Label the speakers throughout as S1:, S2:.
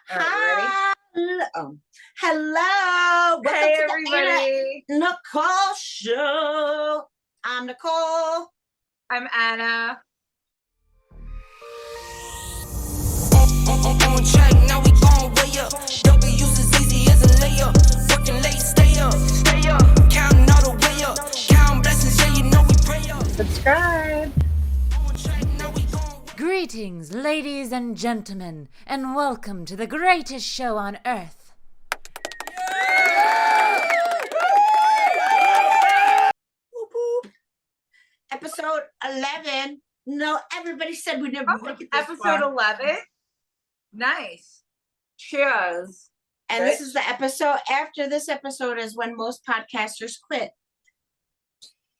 S1: All right, you ready?
S2: Hello. Welcome
S1: Hey,
S2: to
S1: everybody.
S2: the Nicole Show. I'm Nicole.
S1: I'm Anna.
S3: On track, now we gon' way up. W's as easy as a layup. Working late, stay up. Counting all the way up. Counting blessings, yeah, you know we pray up.
S1: Subscribe.
S3: On track, now we gon'
S4: Greetings, ladies and gentlemen, and welcome to the greatest show on earth.
S2: Whoop, whoop. Episode 11. No, everybody said we never make it this
S1: Episode
S2: far.
S1: 11. Nice. Cheers.
S2: And this is the episode. After this episode is when most podcasters quit.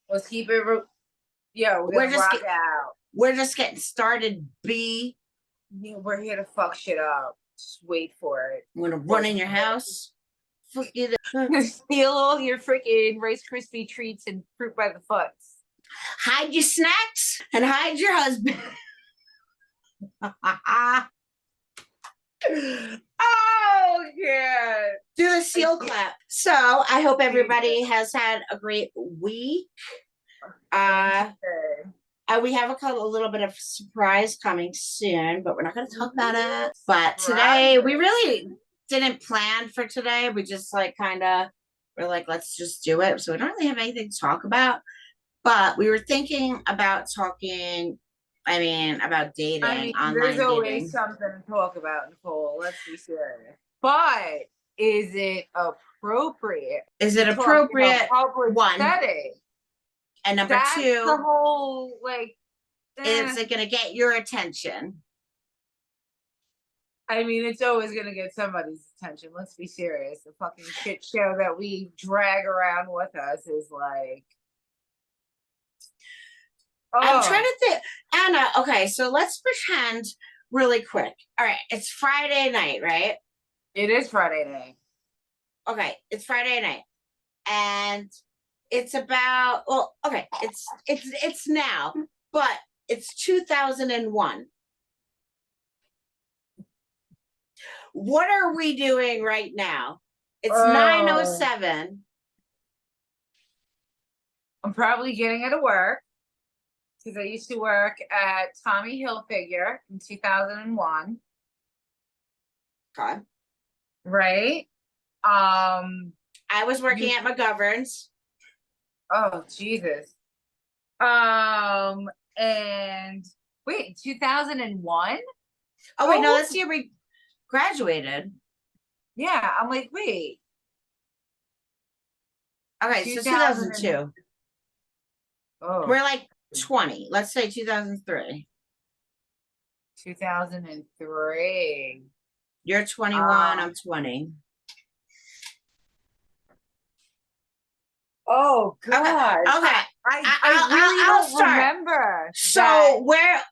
S1: Let's keep it. We're
S2: We're
S1: gonna
S2: just
S1: rock out.
S2: We're just getting started, B.
S1: Yeah, we're here to fuck shit up. Just wait for it.
S2: I'm going to run in your house. Fuck you.
S1: Steal all your freaking Rice Krispie treats and fruit by the foots.
S2: Hide your snacks and hide your husband.
S1: Oh, yeah.
S2: Do the seal clap. So I hope everybody has had a great week. We have a little bit of surprise coming soon, but we're not going to talk about it. But today we really didn't plan for today. We just we're like, let's just do it. So we don't really have anything to talk about. But we were thinking about talking, about dating, online
S1: there's always
S2: dating.
S1: something to talk about, Nicole. Let's be serious. But is it appropriate?
S2: Is it appropriate?
S1: Public
S2: One.
S1: setting.
S2: And number
S1: That's
S2: two,
S1: the whole
S2: is it going to get your attention?
S1: It's always gonna get somebody's attention. Let's be serious. The fucking shit show that we drag around with us is like.
S2: I'm trying to think, Anna. Okay, so let's pretend really quick. All right, it's Friday night, right?
S1: It is Friday night.
S2: Okay, it's Friday night, and it's about it's now, but it's 2001. What are we doing right now? It's 9:07.
S1: I'm probably getting out of work because I used to work at Tommy Hilfiger in 2001.
S2: Okay.
S1: Right?
S2: I was working at McGovern's.
S1: Oh, Jesus. And wait, 2001?
S2: Oh, wait, no, that's the year we graduated.
S1: Yeah, I'm like, wait.
S2: Okay, so 2002.
S1: Oh.
S2: We're like 20. Let's say 2003.
S1: 2003.
S2: You're 21, I'm 20.
S1: Oh, God.
S2: Okay.
S1: I really don't remember.
S2: So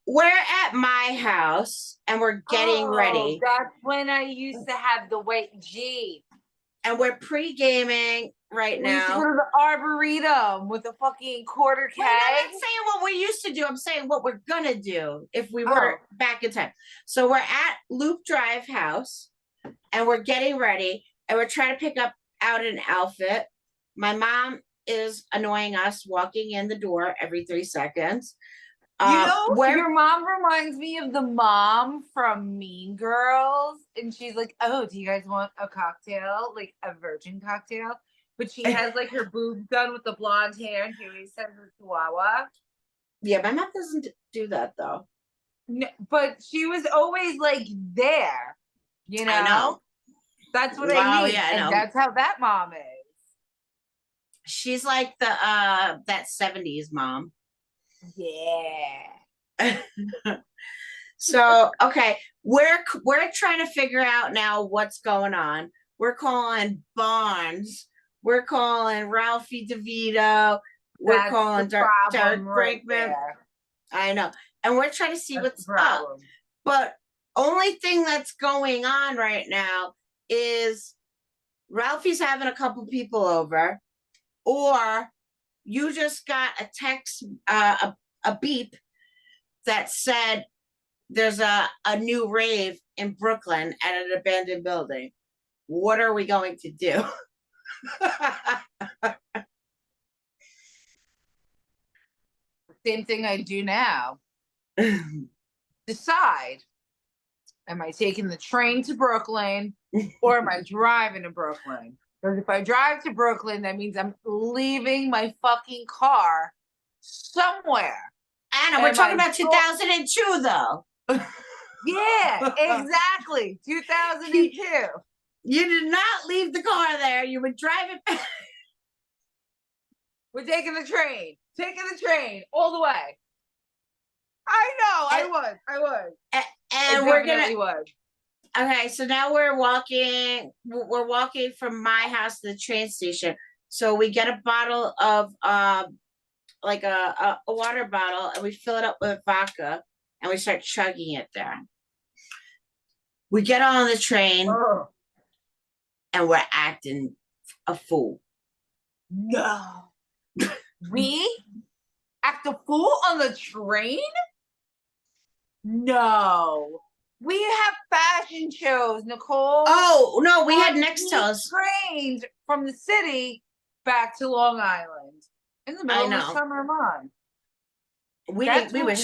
S2: we're at my house and we're getting ready.
S1: That's when I used to have the white Jeep.
S2: And we're pre-gaming right now.
S1: We used to go to the Arboretum with a fucking quarter keg.
S2: Wait, I'm not saying what we used to do. I'm saying what we're gonna do if we were back in time. So we're at Loop Drive House and we're getting ready and we're trying to pick out an outfit. My mom is annoying us, walking in the door every 3 seconds.
S1: Your mom reminds me of the mom from Mean Girls, and she's like, "Oh, do you guys want a cocktail, like a virgin cocktail?" But she has like her boobs done with the blonde hair, and she always says her chihuahua.
S2: Yeah, my mom doesn't do that though.
S1: No, but she was always like there, you know.
S2: I know.
S1: That's what I mean,
S2: yeah, I know.
S1: And that's how that mom is.
S2: She's like the that 70s mom.
S1: Yeah.
S2: So okay, we're trying to figure out now what's going on. We're calling Barnes. We're calling Ralphie DeVito. We're calling Derek Brinkman. I know, and we're trying to see what's up. But only thing that's going on right now is Ralphie's having a couple people over. Or you just got a text, a beep that said there's a new rave in Brooklyn at an abandoned building. What are we going to do?
S1: Same thing I do now. Decide, am I taking the train to Brooklyn or am I driving to Brooklyn? Because if I drive to Brooklyn, that means I'm leaving my fucking car somewhere.
S2: Anna, we're talking about 2002 though.
S1: Yeah, exactly. 2002.
S2: You did not leave the car there. You would drive it back.
S1: We're taking the train. Taking the train all the way. I know. I would.
S2: And we're gonna.
S1: Would.
S2: Okay, so now we're walking. We're walking from my house to the train station. So we get a bottle of like a water bottle, and we fill it up with vodka, and we start chugging it there. We get on the train, and we're acting a fool.
S1: No. We act a fool on the train? No. We have fashion shows, Nicole.
S2: Oh, no, we had Nextels.
S1: Trains from the city back to Long Island in the middle of the summer month.
S2: We were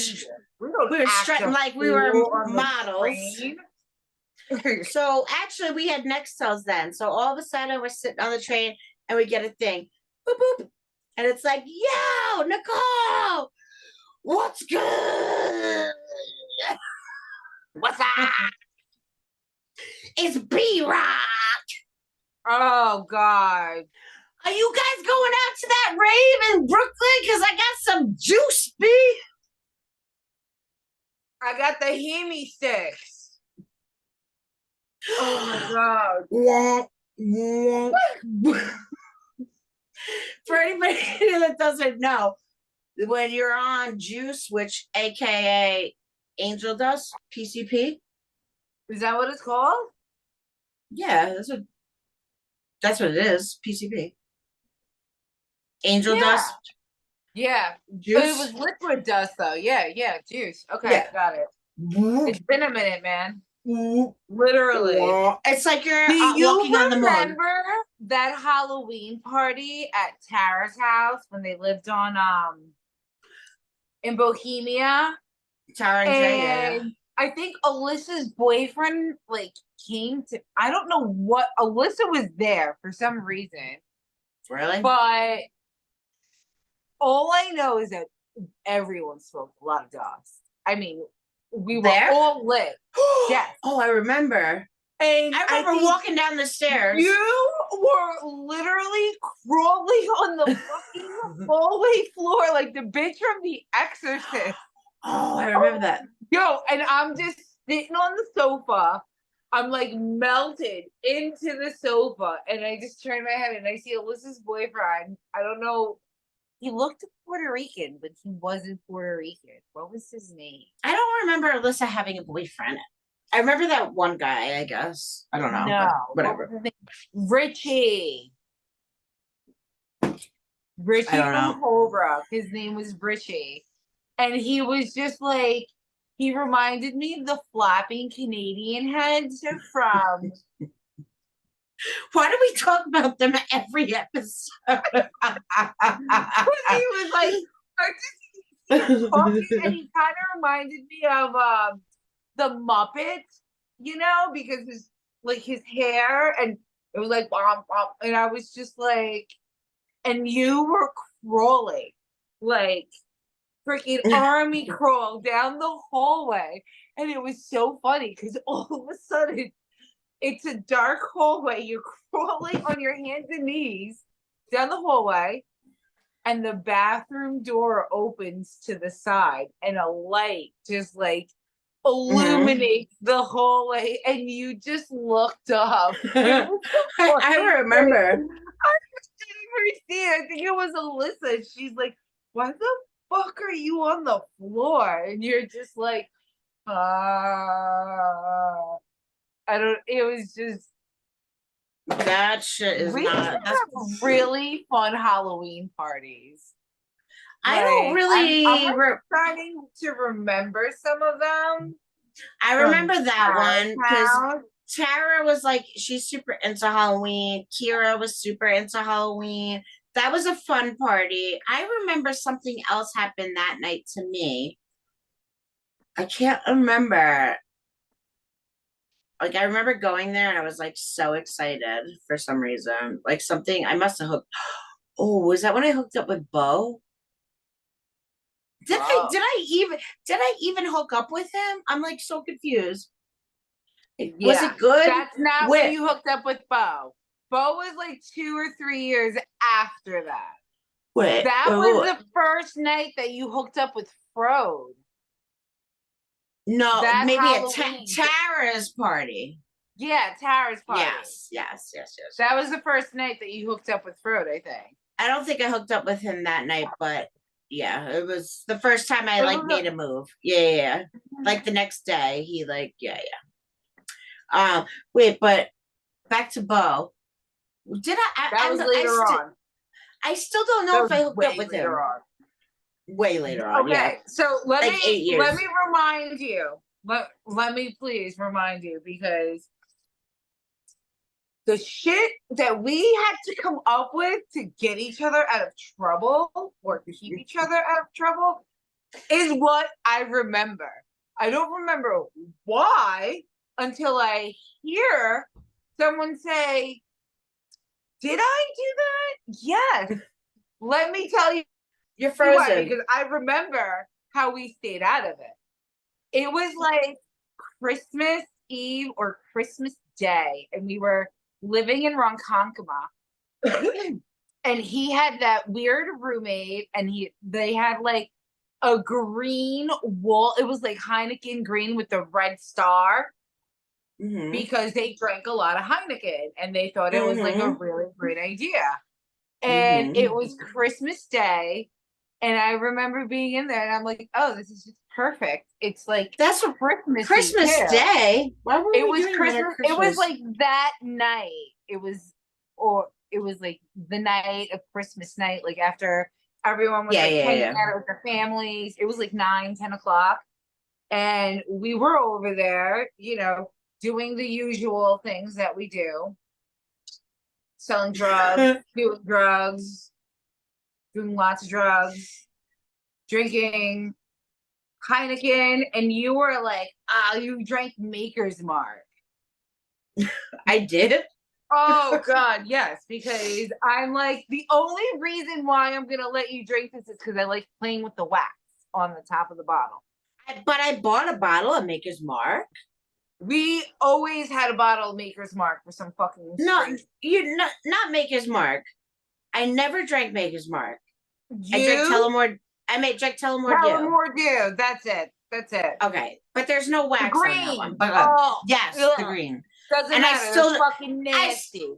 S2: strutting like we were models. So actually we had Nextels then. So all of a sudden we're sitting on the train and we get a thing. Boop, boop. And it's like, yo, Nicole, what's good?
S1: What's up?
S2: It's B-Rock.
S1: Oh, God.
S2: Are you guys going out to that rave in Brooklyn? Because I got some juice, B.
S1: I got the Hemi sticks. Oh, my God.
S2: For anybody that doesn't know, when you're on juice, which AKA Angel Dust, PCP.
S1: Is that what it's called?
S2: Yeah, that's what it is, PCP. Angel Dust.
S1: Yeah.
S2: Juice.
S1: But it was liquid dust though. Yeah, juice. Okay, got it. It's been a minute, man. Literally.
S2: It's like you're
S1: walking
S2: on the moon.
S1: Remember that Halloween party at Tara's house when they lived on in Bohemia?
S2: Tara and Jay, yeah.
S1: I think Alyssa's boyfriend came to, I don't know what, Alyssa was there for some reason.
S2: Really?
S1: But all I know is that everyone smoked a lot of dust. I mean, we were all lit. Yes.
S2: Oh, I remember.
S1: And
S2: I remember walking down the stairs.
S1: You were literally crawling on the fucking hallway floor like the bitch from The Exorcist.
S2: Oh, I remember that.
S1: Yo, and I'm just sitting on the sofa. I'm like melted into the sofa. And I just turn my head and I see Alyssa's boyfriend. I don't know. He looked Puerto Rican, but he wasn't Puerto Rican. What was his name?
S2: I don't remember Alyssa having a boyfriend. I remember that one guy, I guess. I don't know.
S1: No.
S2: Whatever.
S1: Richie. Richie from Holbrook. His name was Richie. And he was just like, he reminded me of the flapping Canadian heads from.
S2: Why do we talk about them every episode?
S1: He was like, talking, and he kind of reminded me of the Muppets, because his hair, and it was like, and I was just like, and you were crawling like freaking army crawl down the hallway, and it was so funny because all of a sudden it's a dark hallway. You're crawling on your hands and knees down the hallway, and the bathroom door opens to the side, and a light just illuminates the hallway, and you just looked up.
S2: I remember.
S1: I think it was Alyssa. She's like, "Why the fuck are you on the floor?" And you're just like, I don't. It was just
S2: that shit is not.
S1: Have really fun Halloween parties.
S2: I don't really.
S1: I'm starting to remember some of them.
S2: I remember that one because
S1: House.
S2: Tara was like, she's super into Halloween. Kira was super into Halloween. That was a fun party. I remember something else happened that night to me. I can't remember. Like, I remember going there and I was like so excited for some reason. Like, something I must have hooked. Oh, was that when I hooked up with Bo?
S1: Wow.
S2: Did I even hook up with him? I'm like so confused. Was
S1: Yeah.
S2: it good?
S1: That's not
S2: Where-
S1: when you hooked up with Bo. Bo was like 2 or 3 years after that.
S2: Wait,
S1: That
S2: wait,
S1: was
S2: wait.
S1: the first night that you hooked up with Frode.
S2: No,
S1: That
S2: maybe
S1: Halloween.
S2: Tara's party.
S1: Yeah, Tara's party.
S2: Yes.
S1: That was the first night that you hooked up with Frode, I think.
S2: I don't think I hooked up with him that night, but yeah, it was the first time I like made a move. Yeah. Like the next day, he like, yeah. Wait, but back to Bo. Did
S1: That was later on.
S2: I still don't know if I hooked up with him.
S1: On.
S2: Way later on.
S1: Okay,
S2: Yeah.
S1: so let
S2: Like 8 years.
S1: me remind you. Let me please remind you, because the shit that we had to come up with to get each other out of trouble or keep each other out of trouble is what I remember. I don't remember why until I hear someone say, "Did I do that?" Yes. Let me tell you.
S2: You're frozen.
S1: Why, because I remember how we stayed out of it. It was like Christmas Eve or Christmas Day, and we were living in Ronkonkoma. And he had that weird roommate, and they had like a green wool. It was like Heineken green with the red star, because they drank a lot of Heineken and they thought it was like a really great idea. And it was Christmas Day. And I remember being in there and I'm like, oh, this is just perfect. It's like
S2: that's what
S1: Christmas
S2: Day. Why were
S1: it
S2: we
S1: was
S2: doing
S1: Christmas.
S2: that at Christmas?
S1: It was like that night. It was like the night of Christmas night, like after everyone was hanging out with their families. It was like 9-10 o'clock. And we were over there, doing the usual things that we do. Selling drugs, doing drugs, doing lots of drugs, drinking Heineken, and you were like, you drank Maker's Mark.
S2: I did?
S1: Oh, God, yes, because I'm like, the only reason why I'm going to let you drink this is because I like playing with the wax on the top of the bottle.
S2: But I bought a bottle of Maker's Mark.
S1: We always had a bottle of Maker's Mark for some fucking
S2: not Maker's Mark. I never drank Maker's Mark. I drank Tullamore. Drank Tullamore Dew.
S1: Tullamore Dew. That's it.
S2: Okay, but there's no wax on that one. But yes, the green.
S1: Doesn't matter. I still fucking nasty.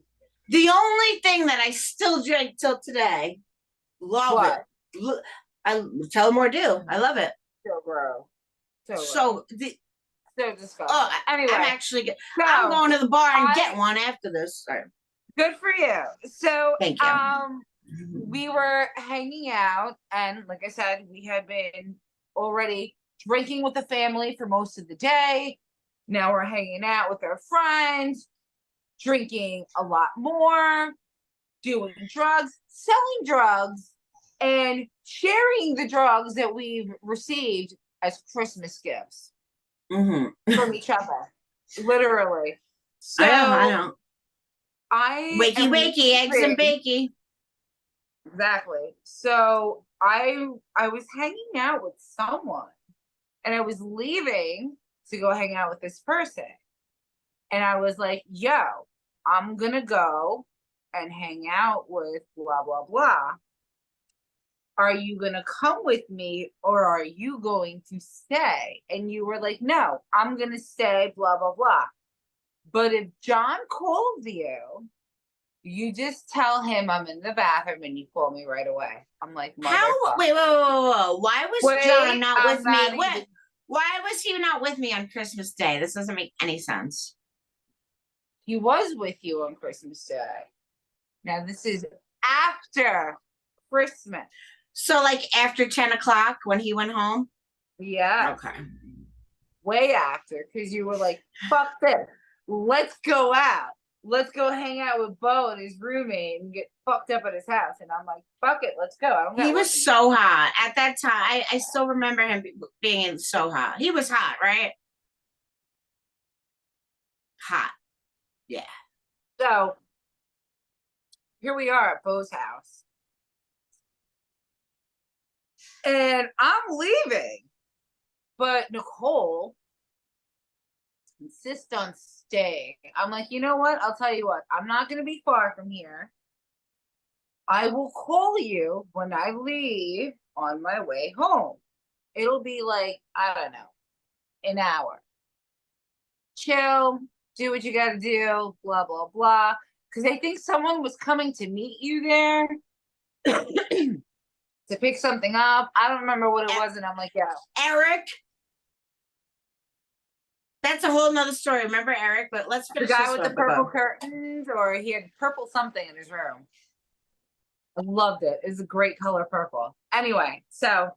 S2: The only thing that I still drink till today, love it. Tullamore Dew. I love it.
S1: So gross.
S2: So
S1: disgusting.
S2: Anyway, I'm going to the bar and get one after this. Sorry.
S1: Good for you. So
S2: thank you.
S1: We were hanging out, and like I said, we had been already drinking with the family for most of the day. Now we're hanging out with our friends, drinking a lot more, doing drugs, selling drugs, and sharing the drugs that we've received as Christmas gifts from each other. Literally. So
S2: I know. Wakey, eggs and bakey.
S1: Exactly. So I was hanging out with someone, and I was leaving to go hang out with this person. And I was like, yo, I'm gonna go and hang out with blah, blah, blah. Are you gonna come with me, or are you going to stay? And you were like, no, I'm gonna stay, blah, blah, blah. But if John calls you, you just tell him I'm in the bathroom and you call me right away. I'm like,
S2: how? Wait. Why was John not with me? Why was he not with me on Christmas Day? This doesn't make any sense.
S1: He was with you on Christmas Day. Now this is after Christmas.
S2: So like after 10 o'clock when he went home?
S1: Yeah.
S2: Okay.
S1: way after because you were like, fuck this. Let's go out. Let's go hang out with Bo and his roommate and get fucked up at his house. And I'm like, fuck it, let's go. I don't got
S2: He was
S1: work
S2: so hot at that time. I still remember him being so hot. He was hot, right? Hot. Yeah.
S1: So here we are at Bo's house. And I'm leaving. But Nicole insists on staying. I'm like, you know what? I'll tell you what. I'm not going to be far from here. I will call you when I leave on my way home. It'll be like, I don't know, an hour. Chill, do what you got to do, blah, blah, blah. Because I think someone was coming to meet you there to pick something up. I don't remember what it was. And I'm like, yeah.
S2: Eric. That's a whole nother story. Remember Eric? But let's finish
S1: the guy
S2: this
S1: with the purple curtains, or he had purple something in his room. I loved it. It's a great color, purple. Anyway, so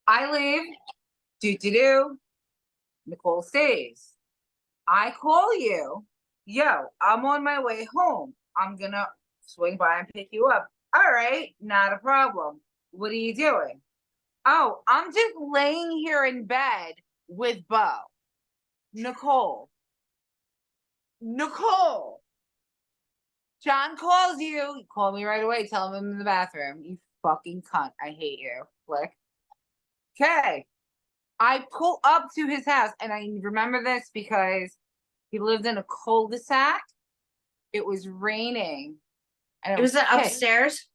S1: I leave. Do. Nicole stays. I call you. Yo, I'm on my way home. I'm gonna swing by and pick you up. All right, not a problem. What are you doing? Oh, I'm just laying here in bed with Bo. Nicole. John calls you. You call me right away. Tell him I'm in the bathroom. You fucking cunt. I hate you. Flick. Okay. I pull up to his house, and I remember this because he lived in a cul-de-sac. It was raining. And
S2: It was upstairs?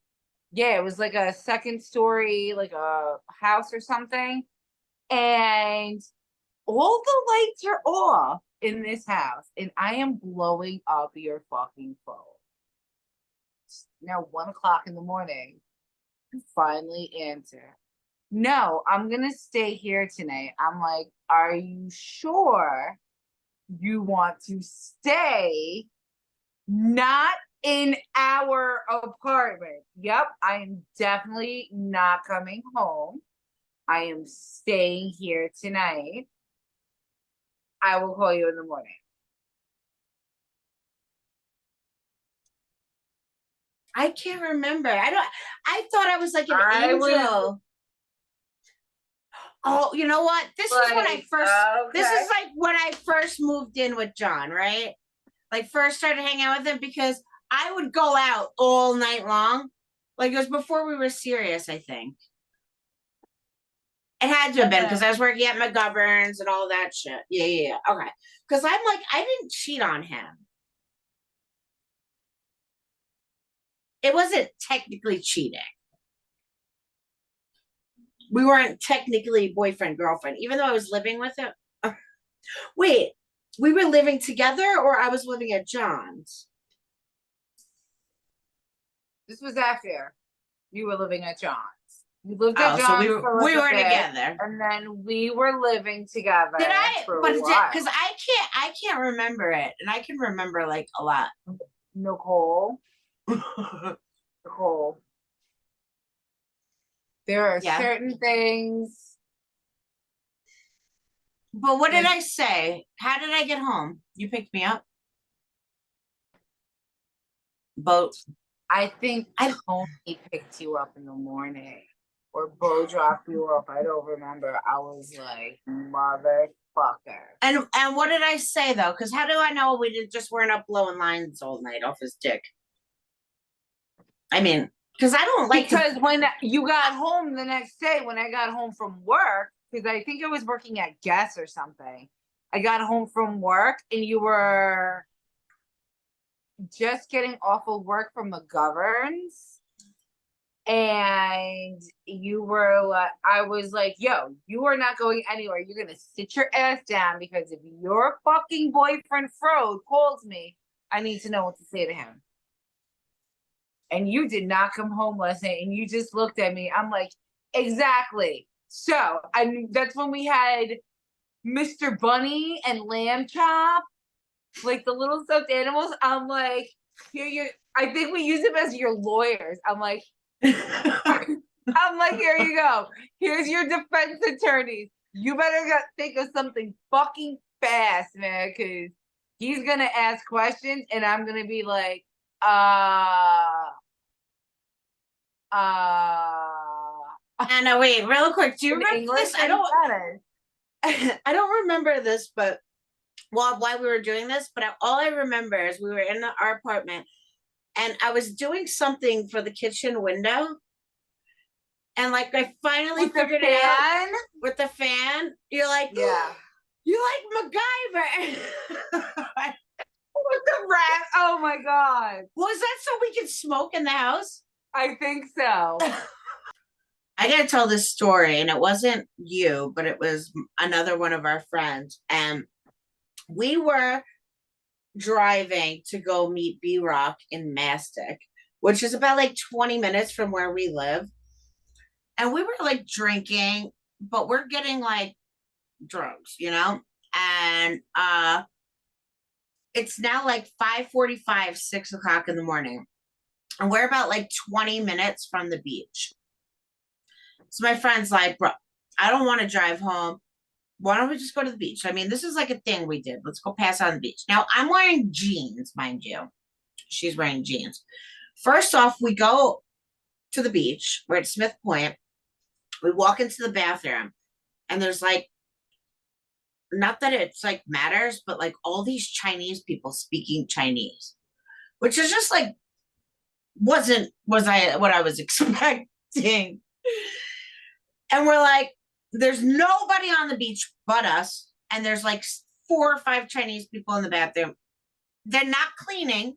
S1: Yeah, it was like a second story, like a house or something. And all the lights are off in this house, and I am blowing up your fucking phone. It's now 1 o'clock in the morning. You finally answer. No, I'm gonna stay here tonight. I'm like, are you sure you want to stay? Not in our apartment. Yep, I am definitely not coming home. I am staying here tonight. I will call you in the morning.
S2: I can't remember. I thought I was like an angel. Oh, you know what? This is when I first this is like when I first moved in with John, right? Like first started hanging out with him because I would go out all night long. Like it was before we were serious, I think. It had to have been because I was working at McGovern's and all that shit. Yeah. Okay. Because I'm like, I didn't cheat on him. It wasn't technically cheating. We weren't technically boyfriend, girlfriend, even though I was living with him. Wait, we were living together or I was living at John's?
S1: This was after you were living at John's. We lived at John's.
S2: So we were together.
S1: And then we were living together.
S2: Did I? But because I can't remember it. And I can remember like a lot.
S1: Nicole. There are certain things.
S2: But what did I say? How did I get home? You picked me up? Boat.
S1: I think Tony picked you up in the morning. Or Bo dropped you up. I don't remember. I was like, motherfucker.
S2: And what did I say though? Because how do I know we weren't up blowing lines all night off his dick? I mean, because I don't like
S1: when you got home the next day, when I got home from work, because I think I was working at Guess or something. I got home from work and you were just getting off of work from McGovern's. And you were like, I was like, yo, you are not going anywhere. You're going to sit your ass down because if your fucking boyfriend Frode calls me, I need to know what to say to him. And you did not come home last night and you just looked at me. I'm like, exactly. So that's when we had Mr. Bunny and Lamb Chop, like the little stuffed animals. I'm like, I think we use them as your lawyers. I'm like, here you go. Here's your defense attorneys. You better think of something fucking fast, man, because he's gonna ask questions and I'm gonna be like,
S2: Anna, wait, real quick. Do you
S1: in
S2: remember
S1: English
S2: this?
S1: and Spanish.
S2: I don't remember this, but why we were doing this, but all I remember is we were in our apartment and I was doing something for the kitchen window. And like I finally figured it out with the fan. You're like,
S1: yeah.
S2: You like MacGyver.
S1: With the rat. Oh my god.
S2: Was that so we could smoke in the house?
S1: I think so.
S2: I gotta tell this story, and it wasn't you, but it was another one of our friends. And we were driving to go meet B-Rock in Mastic, which is about like 20 minutes from where we live. And we were like drinking, but we're getting like drugs, you know? And it's now like 5:45, 6 o'clock in the morning. And we're about like 20 minutes from the beach. So my friend's like, bro, I don't want to drive home. Why don't we just go to the beach? I mean, this is like a thing we did. Let's go pass on the beach. Now, I'm wearing jeans, mind you. She's wearing jeans. First off, we go to the beach. We're at Smith Point. We walk into the bathroom, and there's like, not that it's like matters, but like all these Chinese people speaking Chinese, which is just like, was I what I was expecting. And we're like, there's nobody on the beach but us. And there's like 4 or 5 Chinese people in the bathroom. They're not cleaning,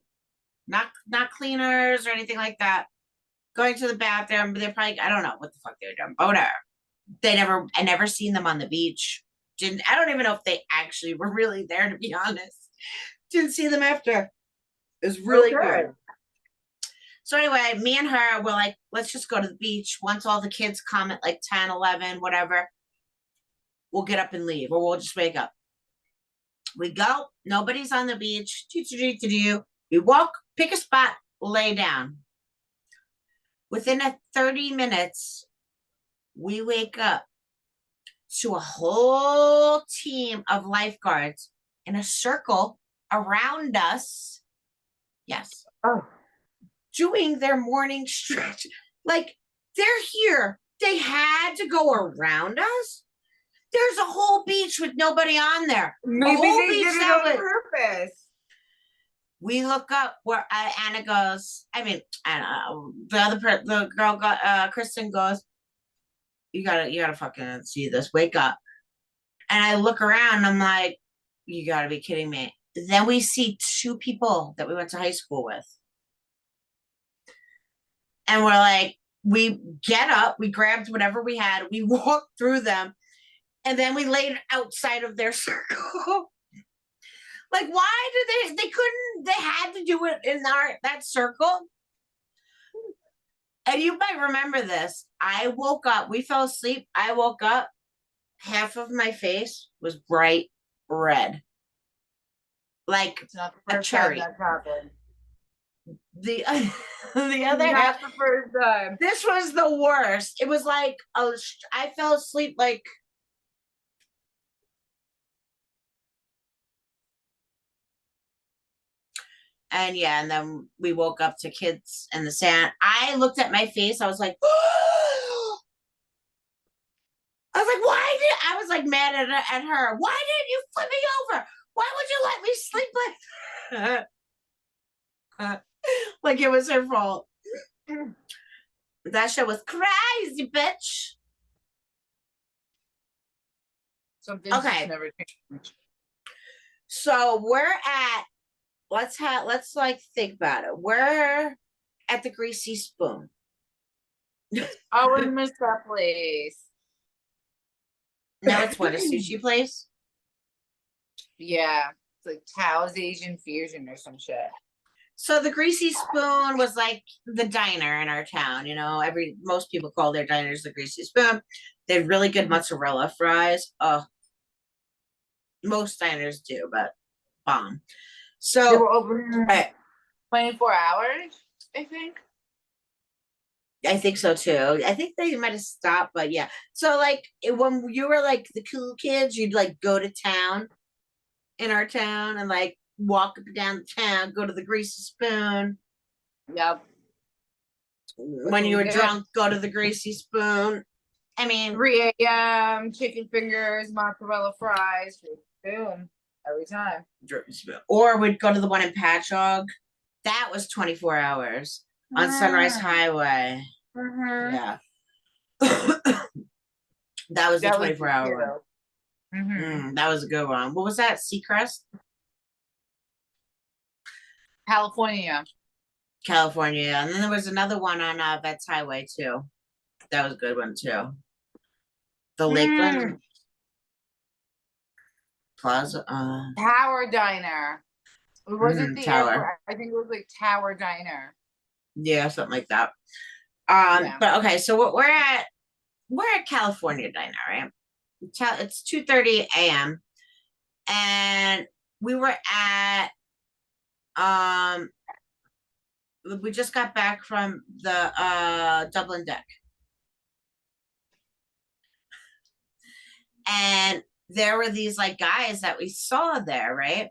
S2: not cleaners or anything like that. Going to the bathroom, but they're probably, I don't know what the fuck they're doing. But whatever. I never seen them on the beach. I don't even know if they actually were really there, to be honest. Didn't see them after. It was really good. So anyway, me and her were like, let's just go to the beach. Once all the kids come at like 10, 11, whatever, we'll get up and leave, or we'll just wake up. We go, nobody's on the beach. We walk, pick a spot, lay down. Within 30 minutes, we wake up to a whole team of lifeguards in a circle around us. Yes.
S1: Oh.
S2: Doing their morning stretch. Like, they're here. They had to go around us. There's a whole beach with nobody on there.
S1: Maybe they did it on purpose.
S2: We look up where Anna goes. I mean, Anna, the girl, Kristen goes, you gotta fucking see this. Wake up. And I look around and I'm like, you gotta be kidding me. Then we see 2 people that we went to high school with. And we're like, we get up, we grabbed whatever we had, we walked through them, and then we laid outside of their circle. Like, why did they had to do it in that circle. And you might remember this. I woke up, we fell asleep, I woke up, half of my face was bright red. Like a cherry. The other half,
S1: the first time.
S2: This was the worst. It was like I fell asleep like and yeah, and then we woke up to kids in the sand. I looked at my face, I was like I was like mad at her. Why didn't you flip me over? Why would you let me sleep like like it was her fault. That shit was crazy, bitch.
S1: Something
S2: okay.
S1: Never changed.
S2: So we're at let's like think about it. We're at the Greasy Spoon.
S1: Oh, we missed that place.
S2: Now it's what, a sushi place?
S1: Yeah, it's like Tao's Asian Fusion or some shit.
S2: So the Greasy Spoon was like the diner in our town. You know, most people call their diners the Greasy Spoon. They had really good mozzarella fries. Oh, most diners do, but bomb. So
S1: they were open 24 hours, I think.
S2: I think so too. I think they might have stopped, but yeah. So like when you were like the cool kids, you'd like go to town in our town and like walk up and down the town, go to the Greasy Spoon.
S1: Yep.
S2: When you were drunk, go to the Greasy Spoon. I mean,
S1: 3 a.m. chicken fingers, mozzarella fries, boom, every time.
S2: or we'd go to the one in Patchogue. That was 24 hours on Sunrise Highway. Yeah. That was the 24-hour one. That was a good one. What was that? Seacrest?
S1: California.
S2: And then there was another one on Vets Highway too. That was a good one too. The Lakeland Plaza.
S1: Tower Diner. It wasn't the
S2: Tower.
S1: airport. I think it was like Tower Diner.
S2: Yeah, something like that.
S1: Yeah.
S2: But okay, so we're at California Diner, right? It's 2:30 a.m. and we were at we just got back from the Dublin Deck. And there were these like guys that we saw there, right?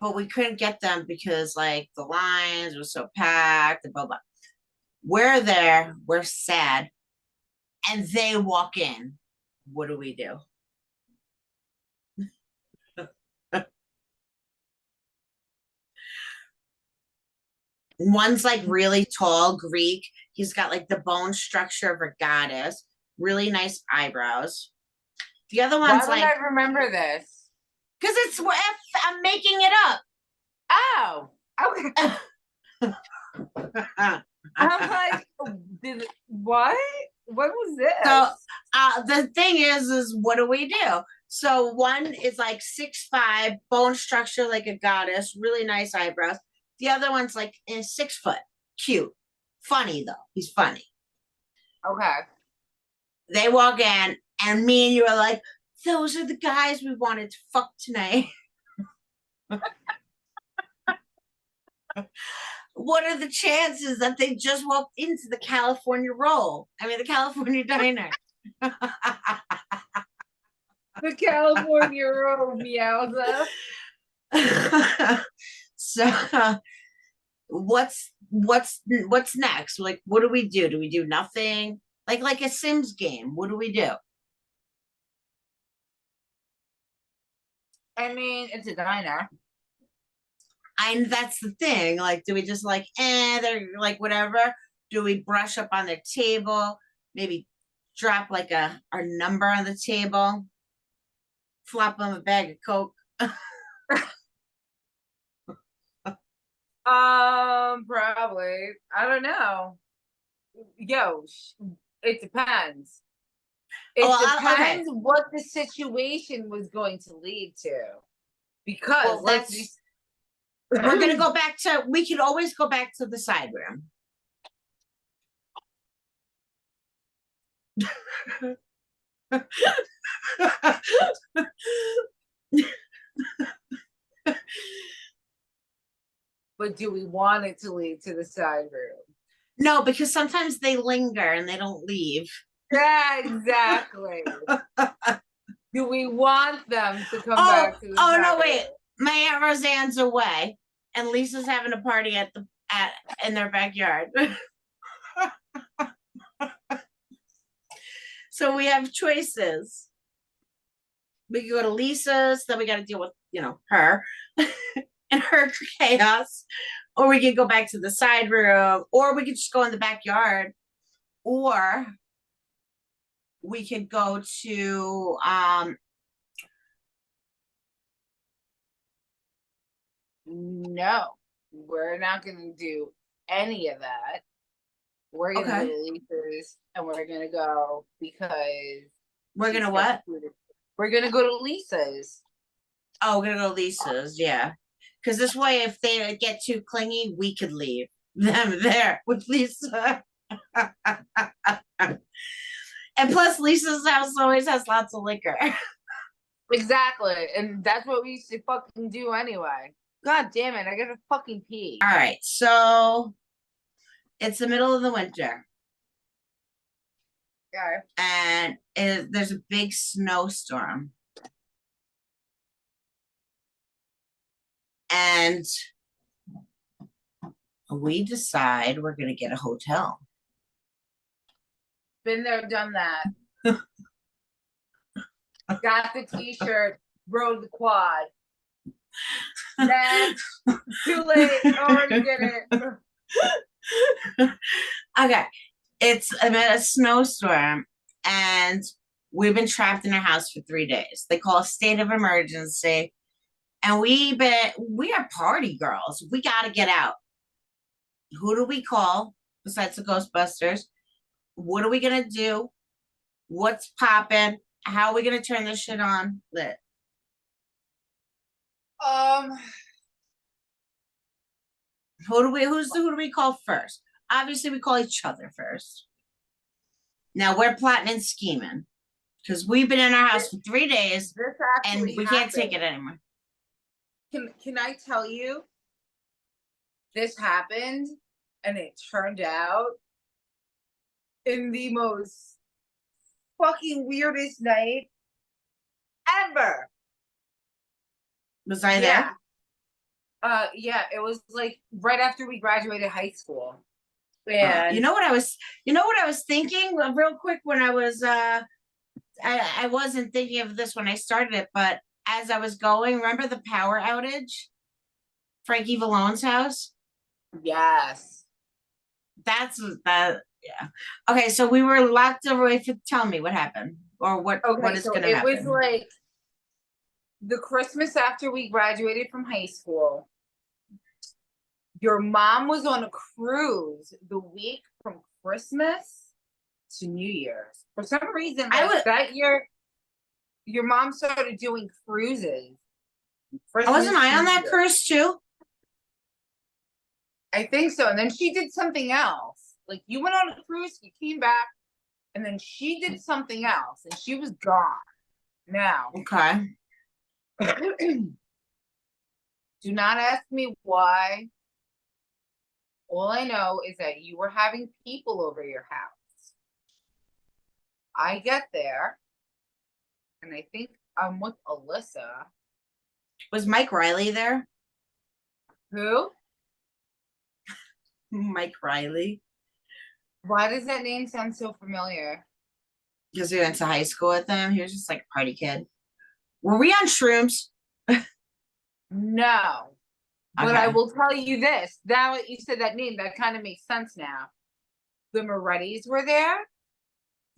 S2: But we couldn't get them because like the lines were so packed and blah blah. We're there, we're sad, and they walk in. What do we do? One's like really tall, Greek. He's got like the bone structure of a goddess, really nice eyebrows. The other one's
S1: Why
S2: like,
S1: I remember this?
S2: because I'm making it up.
S1: Oh, okay. I'm like, what? What was this?
S2: So the thing is what do we do? So one is like 6'5", bone structure like a goddess, really nice eyebrows. The other one's like 6 foot, cute, funny though. He's funny.
S1: Okay.
S2: They walk in, and me and you are like, those are the guys we wanted to fuck tonight. What are the chances that they just walked into the California Roll? I mean, the California Diner.
S1: The California Roll, Meowza.
S2: So, what's next? Like, what do we do? Do we do nothing? Like a Sims game? What do we do?
S1: I mean, it's a diner.
S2: And that's the thing. Like, do we just like, they're like whatever? Do we brush up on their table? Maybe drop like our number on the table? Flop them a bag of Coke?
S1: Probably. I don't know. Yo, it depends. It depends what the situation was going to lead to. Because
S2: we're gonna go back to. We could always go back to the side room.
S1: But do we want it to lead to the side room?
S2: No, because sometimes they linger and they don't leave.
S1: Yeah, exactly. Do we want them to come back to the side room?
S2: No, wait. My Aunt Roseanne's away, and Lisa's having a party in their backyard. So we have choices. We can go to Lisa's, then we got to deal with, her and her chaos. Or we can go back to the side room, or we could just go in the backyard, or we could go to,
S1: no, we're not going to do any of that. We're going to go to Lisa's, and we're going to go because
S2: we're going to what?
S1: We're going to go to Lisa's.
S2: Oh, we're going to go to Lisa's, yeah. Because this way, if they get too clingy, we could leave them there with Lisa. And plus, Lisa's house always has lots of liquor.
S1: Exactly. And that's what we used to fucking do anyway. God damn it, I gotta fucking pee.
S2: All right, so It's the middle of the winter.
S1: Okay.
S2: And there's a big snowstorm. And we decide we're going to get a hotel.
S1: Been there, done that. Got the t-shirt, rode the quad. Next, too late, already did it.
S2: Okay. It's amid a snowstorm and we've been trapped in our house for 3 days. They call a state of emergency. And we are party girls. We gotta get out. Who do we call besides the Ghostbusters? What are we gonna do? What's popping? How are we gonna turn this shit on? Lit. Who do we call first? Obviously, we call each other first. Now we're plotting and scheming because we've been in our house for 3 days and we can't take it anymore.
S1: Can I tell you? This happened and it turned out in the most fucking weirdest night ever.
S2: Was I there?
S1: Yeah, it was like right after we graduated high school. And
S2: you know what I was thinking real quick when I was I wasn't thinking of this when I started it, but as I was going, remember the power outage? Frankie Vallone's house?
S1: Yes.
S2: That's that. Yeah. Okay, so we were locked away for. Tell me what happened, or what is going to happen.
S1: It was like the Christmas after we graduated from high school. Your mom was on a cruise the week from Christmas to New Year's. For some reason, that year, your mom started doing cruises.
S2: Wasn't I on that cruise too?
S1: I think so. And then she did something else. Like you went on a cruise, you came back, and then she did something else, and she was gone. Now,
S2: okay.
S1: Do not ask me why. All I know is that you were having people over your house. I get there, and I think I'm with Alyssa.
S2: Was Mike Riley there?
S1: Who?
S2: Mike Riley.
S1: Why does that name sound so familiar?
S2: Because we went to high school with him. He was just like a party kid. Were we on shrooms?
S1: No.
S2: Okay.
S1: But I will tell you this. Now that you said that name, that kind of makes sense now. The Morettis were there.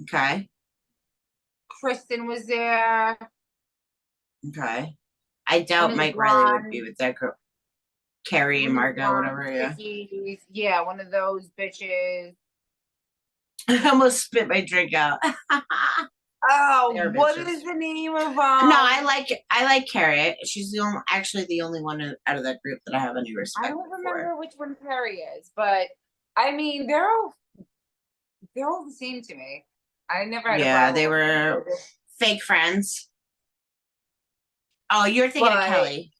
S2: Okay.
S1: Kristen was there.
S2: Okay. I doubt Mike Riley would be with that group. Carrie and Margot, whatever. Yeah.
S1: Yeah, one of those bitches.
S2: I almost spit my drink out.
S1: Oh, what is the name of
S2: No, I like Carrie. She's the only one out of that group that I have any respect for.
S1: I don't remember which one Carrie is, but I mean they're all the same to me. I never had a problem.
S2: They were fake friends. Oh, you're thinking of Kelly.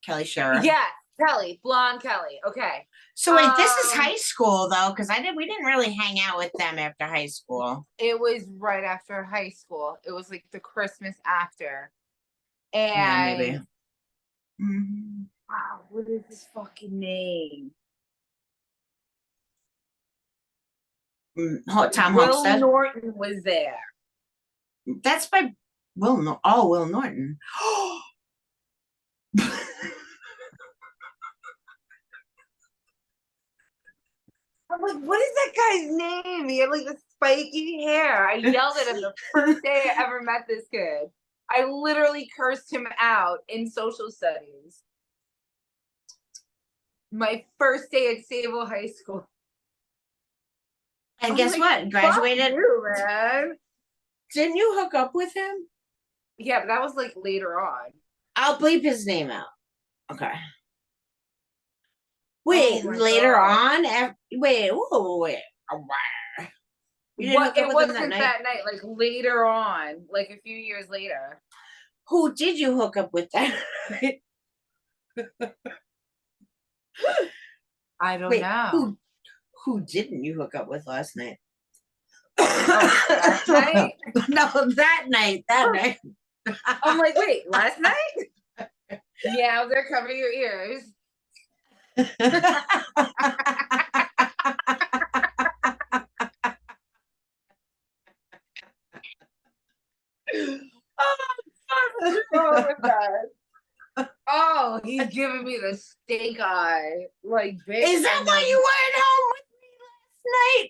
S2: Kelly Scherer.
S1: Yeah, Kelly, blonde Kelly. Okay.
S2: So wait, this is high school though, because we didn't really hang out with them after high school.
S1: It was right after high school. It was like the Christmas after. And
S2: yeah, maybe. Mm-hmm.
S1: Wow, what is this fucking name?
S2: Tom
S1: Will
S2: Homestead.
S1: Norton was there.
S2: That's by Will Norton.
S1: I'm like, what is that guy's name? He had like the spiky hair. I yelled at him the first day I ever met this kid. I literally cursed him out in social studies. My first day at Sable High School.
S2: And guess what? Graduated.
S1: You, man.
S2: Didn't you hook up with him?
S1: Yeah, but that was like later on.
S2: I'll bleep his name out. Okay. Wait, later on? Wait. You didn't hook up
S1: it
S2: with him
S1: wasn't that night, like later on, like a few years later.
S2: Who did you hook up with that night?
S1: I don't know.
S2: Who didn't you hook up with last night?
S1: Last night?
S2: No, that night.
S1: I'm like, wait, last night? Yeah, they're covering your ears. Oh, he's giving me the stink eye. Like, bitch.
S2: Is that why you weren't home with me last night?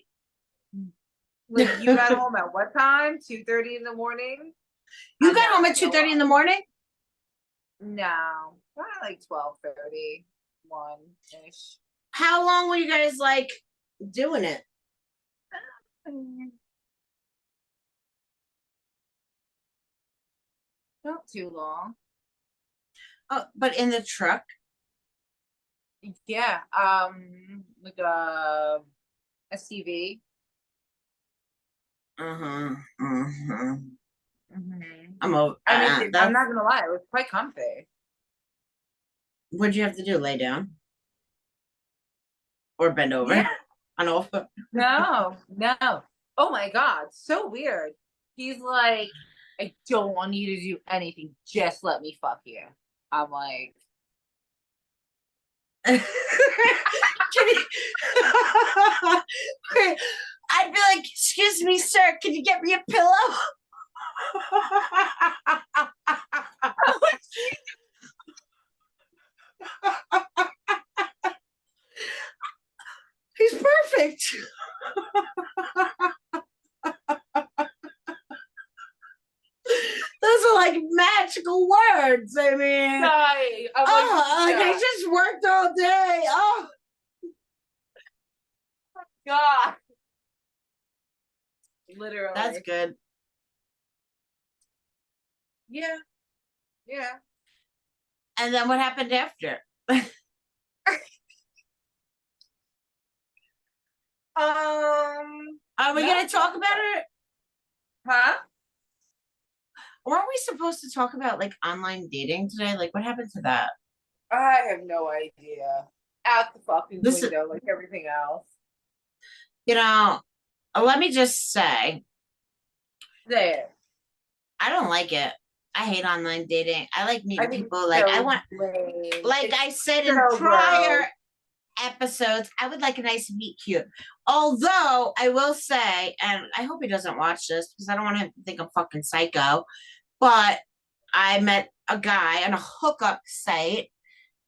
S1: Like, you got home at what time? 2:30 in the morning?
S2: You got home at 2:30 in the morning?
S1: No, probably like 12:30, 1-ish.
S2: How long were you guys like doing it?
S1: Not too long.
S2: Oh, but in the truck?
S1: Yeah, like a SUV.
S2: Mm-hmm.
S1: I'm
S2: over.
S1: I mean, I'm not gonna lie, it was quite comfy.
S2: What'd you have to do? Lay down? Or bend over?
S1: Yeah.
S2: On all foot?
S1: No. Oh my God, so weird. He's like, I don't want you to do anything. Just let me fuck you. I'm like,
S2: I'd be like, excuse me, sir, can you get me a pillow? He's perfect. Those are like magical words. I mean, I just worked all day. Oh,
S1: God. Literally.
S2: that's good.
S1: Yeah.
S2: And then what happened after? Are we gonna talk about it?
S1: Huh?
S2: Weren't we supposed to talk about like online dating today? Like, what happened to that?
S1: I have no idea. Out the fucking window, like everything else.
S2: You know, let me just say,
S1: There.
S2: I don't like it. I hate online dating. I like meeting people. Like,
S1: so
S2: I want,
S1: lame.
S2: like
S1: It's
S2: I said
S1: so
S2: in prior
S1: gross.
S2: episodes, I would like a nice meet cute. Although I will say, and I hope he doesn't watch this because I don't want him to think I'm fucking psycho, but I met a guy on a hookup site,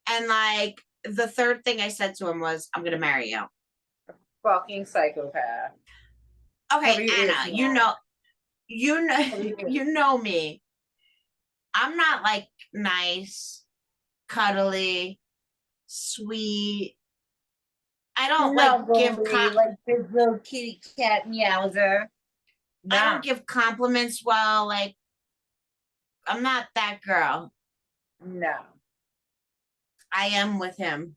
S2: and like the third thing I said to him was, I'm gonna marry you.
S1: Fucking psychopath.
S2: Okay, Anna, you know me. I'm not like nice, cuddly, sweet. I don't give
S1: like this little kitty cat meowser.
S2: I don't give compliments well. Like, I'm not that girl.
S1: No.
S2: I am with him.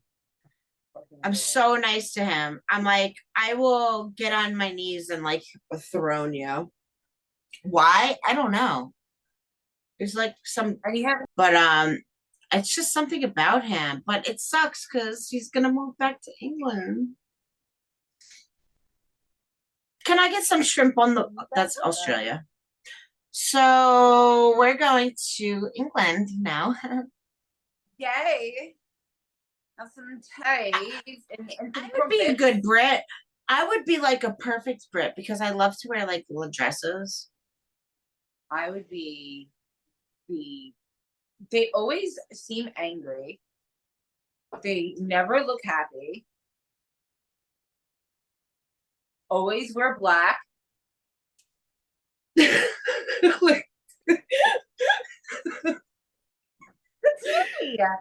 S2: I'm so nice to him. I'm like, I will get on my knees and like throne you. Why? I don't know. There's like but it's just something about him. But it sucks because he's gonna move back to England. Can I get some shrimp on the? That's Australia. So we're going to England now.
S1: Yay. Have some ties and
S2: I would be a good Brit. I would be like a perfect Brit because I love to wear like little dresses.
S1: I would be they always seem angry. They never look happy. Always wear black. Yeah.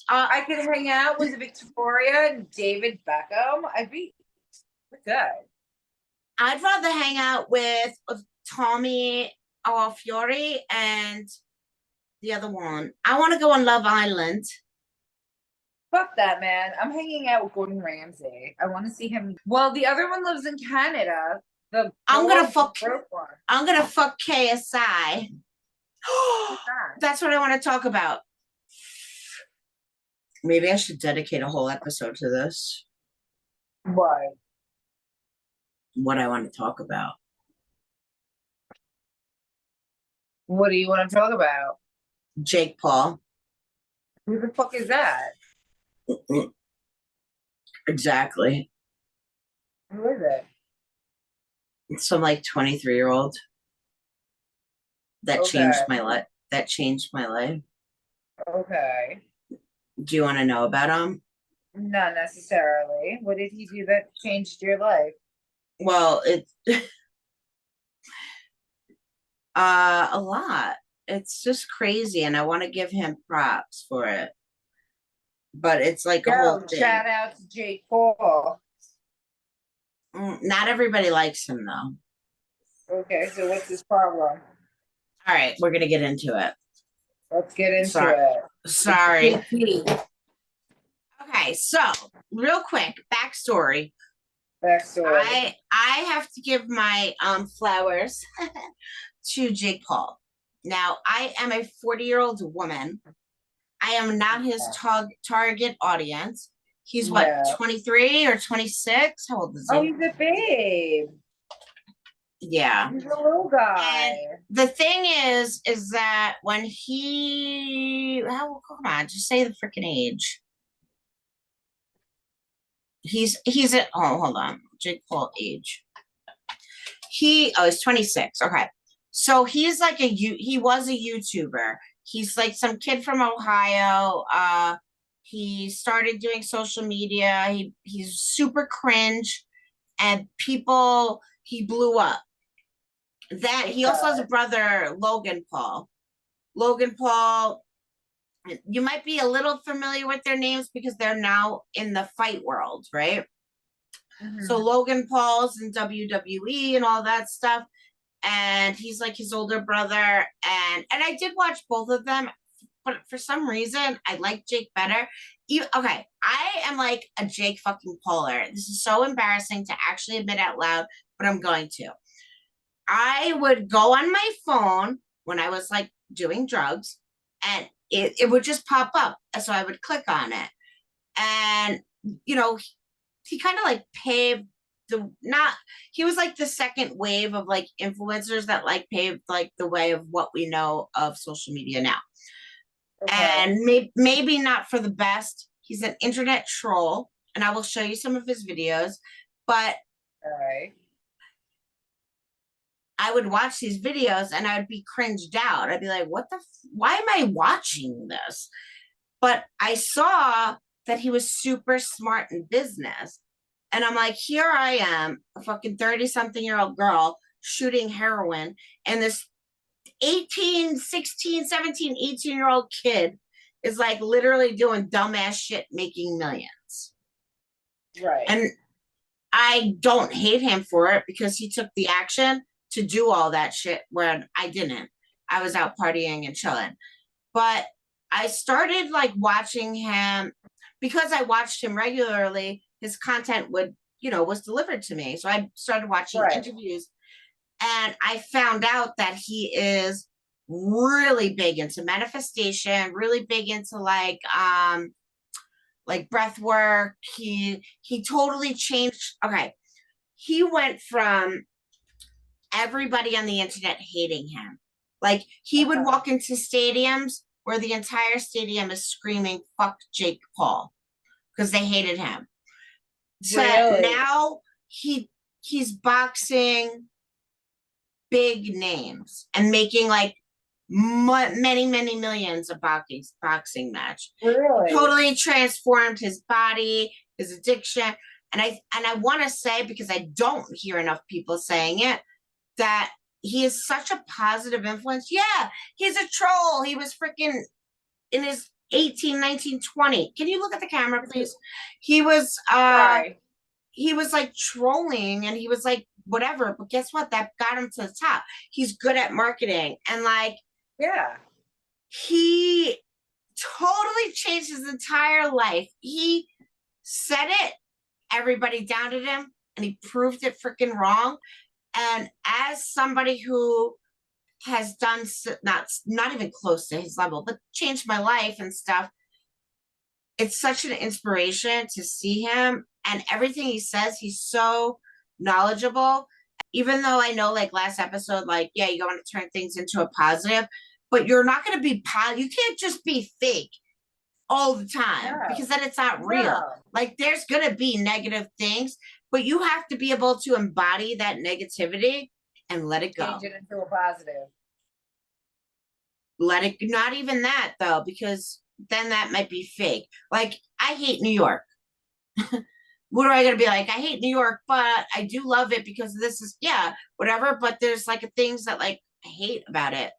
S1: I could hang out with Victoria and David Beckham. We're good.
S2: I'd rather hang out with Tommy Fiore and the other one. I want to go on Love Island.
S1: Fuck that, man. I'm hanging out with Gordon Ramsay. I want to see him. Well, the other one lives in Canada.
S2: I'm gonna fuck KSI. That's what I want to talk about. Maybe I should dedicate a whole episode to this.
S1: Why?
S2: What I want to talk about.
S1: What do you want to talk about?
S2: Jake Paul.
S1: Who the fuck is that?
S2: Exactly.
S1: Who is it?
S2: Some like 23-year-old that changed my life. That changed my life.
S1: Okay.
S2: Do you want to know about him?
S1: Not necessarily. What did he do that changed your life?
S2: Well, it's a lot. It's just crazy, and I want to give him props for it. But it's like a whole thing.
S1: Shout out to Jake Paul.
S2: Not everybody likes him though.
S1: Okay, so what's his problem?
S2: All right, we're gonna get into it.
S1: Let's get into it.
S2: Sorry. Okay, so real quick, backstory. I have to give my flowers to Jake Paul. Now, I am a 40-year-old woman. I am not his target audience. He's what, 23 or 26? How old is he?
S1: Oh, he's a babe.
S2: Yeah.
S1: He's a little guy.
S2: And the thing is that when come on, just say the freaking age. He's at, hold on. Jake Paul age. He's 26. Okay. So he's like he was a YouTuber. He's like some kid from Ohio. He started doing social media. He's super cringe, and he blew up. He also has a brother, Logan Paul. Logan Paul, you might be a little familiar with their names because they're now in the fight world, right? Mm-hmm. So Logan Paul's in WWE and all that stuff. And he's like his older brother. And I did watch both of them, but for some reason, I like Jake better. Okay, I am like a Jake fucking Pauler. This is so embarrassing to actually admit out loud, but I'm going to. I would go on my phone when I was like doing drugs, and it would just pop up. So I would click on it. And, he kind of like paved he was like the second wave of like influencers that like paved like the way of what we know of social media now. Okay. And maybe not for the best. He's an internet troll, and I will show you some of his videos, but all right. I would watch these videos and I would be cringed out. I'd be like, why am I watching this? But I saw that he was super smart in business. And I'm like, here I am, a fucking 30-something-year-old girl shooting heroin. And this 18, 16, 17, 18-year-old kid is like literally doing dumbass shit, making millions. Right. And I don't hate him for it because he took the action to do all that shit when I didn't. I was out partying and chilling. But I started like watching him because I watched him regularly. His content was delivered to me. So I started watching interviews, and I found out that he is really big into manifestation, really big into like breath work. He totally changed. Okay. He went from everybody on the internet hating him. Like he would walk into stadiums where the entire stadium is screaming, "Fuck Jake Paul," because they hated him. So now he's boxing big names and making like many millions of boxing match. Really? Totally transformed his body, his addiction. And I want to say, because I don't hear enough people saying it, that he is such a positive influence. Yeah, he's a troll. He was freaking in his 18, 19, 20. Can you look at the camera, please? He was he was like trolling, and he was like whatever, but guess what? That got him to the top. He's good at marketing, and like he totally changed his entire life. He said it, everybody doubted him, and he proved it freaking wrong. And as somebody who has done not even close to his level, but changed my life and stuff, it's such an inspiration to see him, and everything he says, he's so knowledgeable. Even though I know, like last episode, like, yeah, you want to turn things into a positive, but you're not going to be you can't just be fake all the time, because then it's not real. Like, there's going to be negative things, but you have to be able to embody that negativity and let it go.
S1: Change it into a positive.
S2: Let it, not even that though, because then that might be fake. Like, I hate New York. What am I gonna be like? I hate New York, but I do love it because this is, yeah, whatever. But there's like things that like I hate about it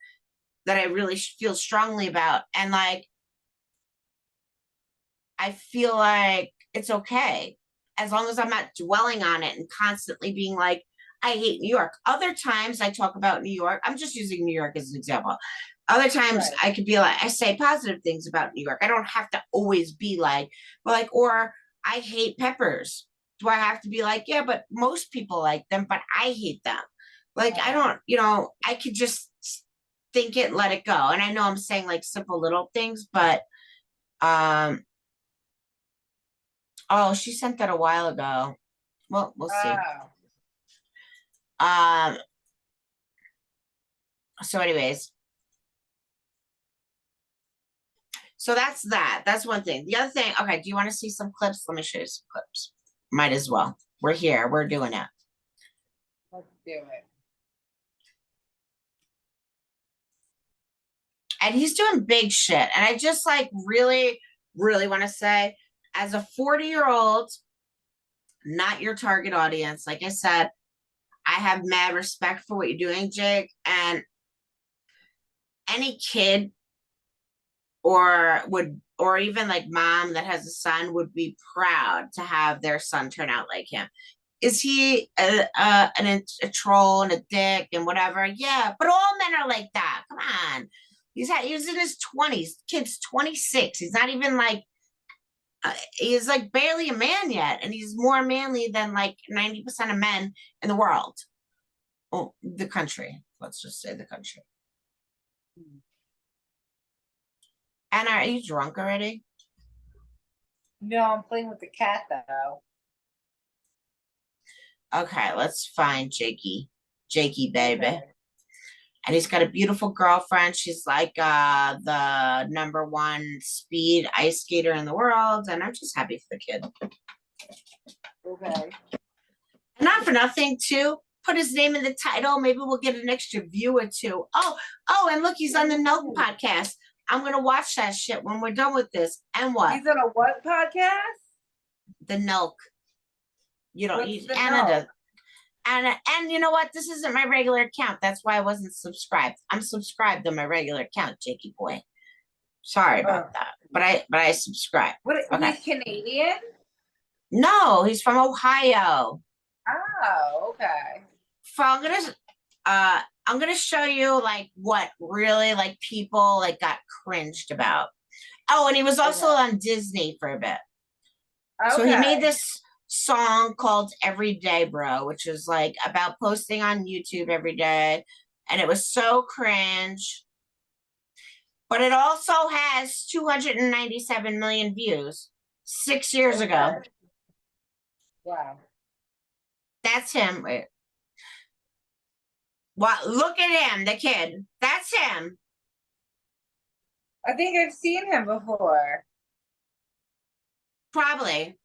S2: that I really feel strongly about, and like I feel like it's okay as long as I'm not dwelling on it and constantly being like, I hate New York. Other times I talk about New York. I'm just using New York as an example. Other times I could be like, I say positive things about New York. I don't have to always be like, but like, or I hate peppers. Do I have to be like, yeah, but most people like them, but I hate them. Like, I don't, I could just think it, let it go. And I know I'm saying like simple little things, but oh, she sent that a while ago. Well, we'll see. So anyways, so that's that. That's one thing. The other thing, okay, do you want to see some clips? Let me show you some clips. Might as well. We're here. We're doing it.
S1: Let's do it.
S2: And he's doing big shit. And I just like really, really want to say, as a 40-year-old, not your target audience, like I said, I have mad respect for what you're doing, Jake. And any kid or even like mom that has a son would be proud to have their son turn out like him. Is he a troll and a dick and whatever? Yeah, but all men are like that. Come on. He was in his 20s. Kid's 26. He's not even like, he's like barely a man yet. And he's more manly than like 90% of men in the world. Oh, the country. Let's just say the country. Anna, are you drunk already?
S1: No, I'm playing with the cat though.
S2: Okay, let's find Jakey. Jakey, baby.
S1: Okay.
S2: And he's got a beautiful girlfriend. She's like the #1 speed ice skater in the world. And I'm just happy for the kid.
S1: Okay.
S2: And not for nothing, too. Put his name in the title. Maybe we'll get an extra view or two. Oh, and look, he's on the Nelk podcast. I'm going to watch that shit when we're done with this. And what?
S1: He's on a what podcast?
S2: The Nelk. You know,
S1: What's the
S2: Anna. And you know what? This isn't my regular account. That's why I wasn't subscribed. I'm subscribed to my regular account, Jakey boy. Sorry about that. But I subscribe.
S1: What?
S2: Okay.
S1: He's Canadian?
S2: No, he's from Ohio.
S1: Oh, okay.
S2: So I'm gonna show you like what really like people like got cringed about. Oh, and he was also on Disney for a bit. Okay. So he made this song called Everyday Bro, which is like about posting on YouTube every day, and it was so cringe, but it also has 297 million views 6 years ago.
S1: Wow,
S2: that's him. Wow, look at him, the kid. That's him.
S1: I think I've seen him before.
S2: Probably.